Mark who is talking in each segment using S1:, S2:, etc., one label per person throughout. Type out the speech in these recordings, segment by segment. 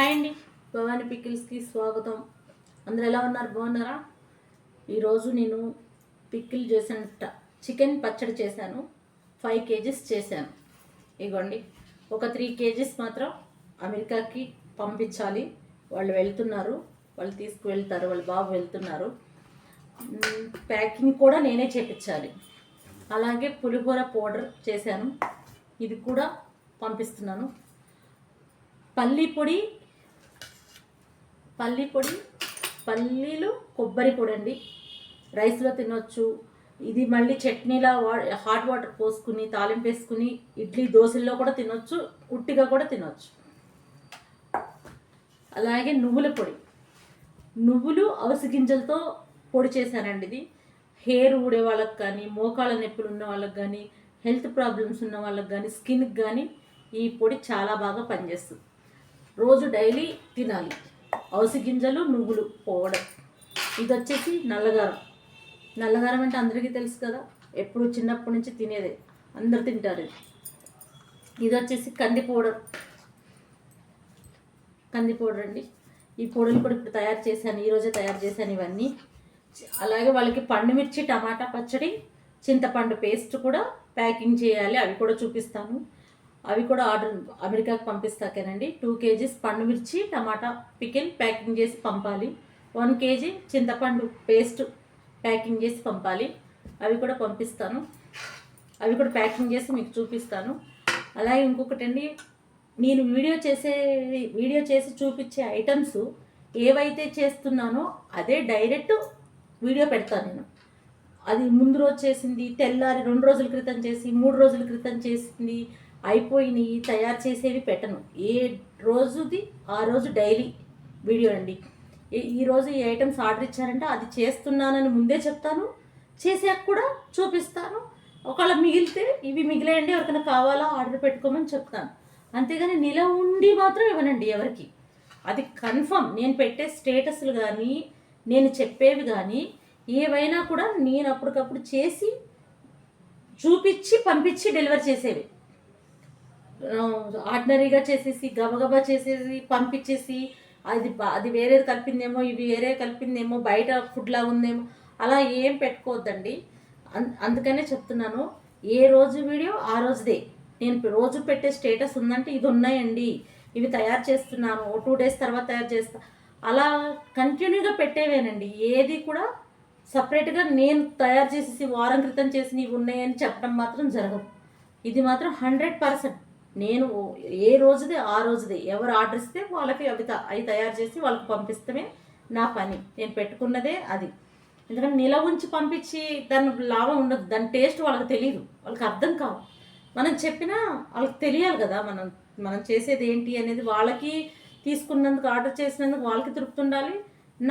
S1: Hi అండి, భవానీ పికిల్స్కి స్వాగతం. అందరూ ఎలా ఉన్నారు? బాగున్నారా? ఈరోజు నేను పికిల్ చేసిన చికెన్ పచ్చడి చేశాను. 5 kgs చేశాను. ఇగోండి, ఒక 3 kgs మాత్రం అమెరికాకి పంపించాలి. వాళ్ళు వెళ్తున్నారు, వాళ్ళు తీసుకువెళ్తారు, వాళ్ళ బాబు వెళ్తున్నారు. ప్యాకింగ్ కూడా నేనే చేపించాలి. అలాగే పులిహోర పౌడర్ చేశాను, ఇది కూడా పంపిస్తున్నాను. పల్లి పొడి, పల్లీలు, కొబ్బరి పొడి అండి. రైస్లో తినొచ్చు. ఇది మళ్ళీ చట్నీలా హాట్ వాటర్ పోసుకుని తాలింపు వేసుకుని ఇడ్లీ దోశల్లో కూడా తినొచ్చు, ఉట్టిగా కూడా తినొచ్చు. అలాగే నువ్వుల పొడి, నువ్వులు అవిసె గింజలతో పొడి చేశానండి. ఇది హెయిర్ ఊడే వాళ్ళకి కానీ, మోకాళ్ళ నొప్పులు ఉన్న వాళ్ళకి కానీ, హెల్త్ ప్రాబ్లమ్స్ ఉన్న వాళ్ళకి కానీ, స్కిన్కి కానీ ఈ పొడి చాలా బాగా పనిచేస్తుంది. రోజు డైలీ తినాలి. అవిసె గింజలు, నువ్వులు పౌడర్. ఇది వచ్చేసి నల్లగారం అంటే అందరికీ తెలుసు కదా, ఎప్పుడు చిన్నప్పటి నుంచి తినేదే, అందరు తింటారు. ఇది వచ్చేసి కంది పౌడర్ అండి. ఈ పొడులు కూడా ఇప్పుడు తయారు చేశాను, ఈరోజే తయారు చేశాను ఇవన్నీ. అలాగే వాళ్ళకి పండుమిర్చి, టమాటా పచ్చడి, చింతపండు పేస్ట్ కూడా ప్యాకింగ్ చేయాలి, అవి కూడా చూపిస్తాను. అవి కూడా ఆర్డర్ అమెరికాకి పంపిస్తాకేనండి. 2 kgs పండుమిర్చి, టమాటా పికిల్ ప్యాకింగ్ చేసి పంపాలి. 1 kg చింతపండు పేస్ట్ ప్యాకింగ్ చేసి పంపాలి, అవి కూడా పంపిస్తాను. అవి కూడా ప్యాకింగ్ చేసి మీకు చూపిస్తాను. అలాగే ఇంకొకటి అండి, నేను వీడియో చేసి చూపించే ఐటమ్స్ ఏవైతే చేస్తున్నానో అదే డైరెక్ట్ వీడియో పెడతాను నేను. అది ముందు రోజు చేసింది, తెల్లారి 2 రోజుల క్రితం చేసి, 3 రోజుల క్రితం చేసింది, అయిపోయినాయి తయారు చేసేవి పెట్టను. ఏ రోజుది ఆ రోజు డైలీ వీడియో అండి. ఈరోజు ఈ ఐటమ్స్ ఆర్డర్ ఇచ్చారంటే అది చేస్తున్నానని ముందే చెప్తాను, చేసాక కూడా చూపిస్తాను. ఒకవేళ మిగిలితే ఇవి మిగిలేయండి, ఎవరికైనా కావాలా ఆర్డర్ పెట్టుకోమని చెప్తాను. అంతేగాని నిల ఉండి మాత్రం ఇవ్వనండి ఎవరికి. అది కన్ఫర్మ్. నేను పెట్టే స్టేటస్లు కానీ, నేను చెప్పేవి కానీ ఏవైనా కూడా నేను అప్పటికప్పుడు చేసి చూపించి పంపించి డెలివరీ చేసేవి. ఆర్డినరీగా చేసేసి గబగబా చేసేసి పంపించేసి అది వేరేది కలిపిందేమో, ఇవి వేరే కలిపిందేమో, బయట ఫుడ్లా ఉందేమో, అలా ఏం పెట్టుకోవద్దండి. అందుకనే చెప్తున్నాను, ఏ రోజు వీడియో ఆ రోజుదే. నేను రోజు పెట్టే స్టేటస్ ఉందంటే ఇది ఉన్నాయండి, ఇవి తయారు చేస్తున్నాను, 2 days తర్వాత తయారు చేస్తా, అలా కంటిన్యూగా పెట్టేవేనండి. ఏది కూడా సపరేట్గా నేను తయారు చేసేసి వారం క్రితం చేసి ఇవి ఉన్నాయని చెప్పడం మాత్రం జరగదు. ఇది మాత్రం 100%. నేను ఏ రోజుదే ఆ రోజుదే, ఎవరు ఆర్డర్ ఇస్తే వాళ్ళకి అవి తయారు చేసి వాళ్ళకి పంపిస్తమే నా పని. నేను పెట్టుకున్నదే అది. ఎందుకంటే నిల ఉంచి పంపించి దాని లాభం ఉండదు, దాని టేస్ట్ వాళ్ళకి తెలియదు, వాళ్ళకి అర్థం కాదు. మనం చెప్పినా వాళ్ళకి తెలియాలి కదా, మనం చేసేది ఏంటి అనేది. వాళ్ళకి తీసుకున్నందుకు, ఆర్డర్ చేసినందుకు వాళ్ళకి తృప్తి ఉండాలి,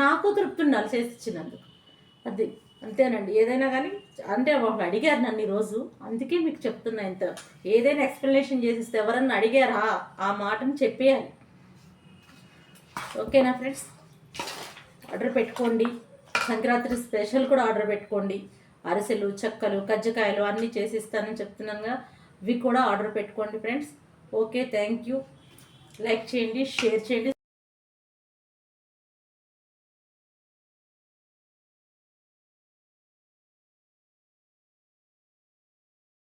S1: నాకు తృప్తి ఉండాలి చేసి ఇచ్చినందుకు. అది అంతేనండి. ఏదైనా కానీ అంటే వాళ్ళు అడిగారు నన్ను ఈరోజు, అందుకే మీకు చెప్తున్నా. ఇంత ఏదైనా ఎక్స్ప్లెనేషన్ చేసిస్తే ఎవరన్నా అడిగారా ఆ మాటను చెప్పేయాలి. ఓకేనా ఫ్రెండ్స్? ఆర్డర్ పెట్టుకోండి. సంక్రాంతి స్పెషల్ కూడా ఆర్డర్ పెట్టుకోండి. అరిసెలు, చెక్కలు, కజ్జికాయలు అన్నీ చేసిస్తానని చెప్తున్నానుగా, ఇవి కూడా ఆర్డర్ పెట్టుకోండి friends. Okay, thank you. Like చేయండి, షేర్ చేయండి.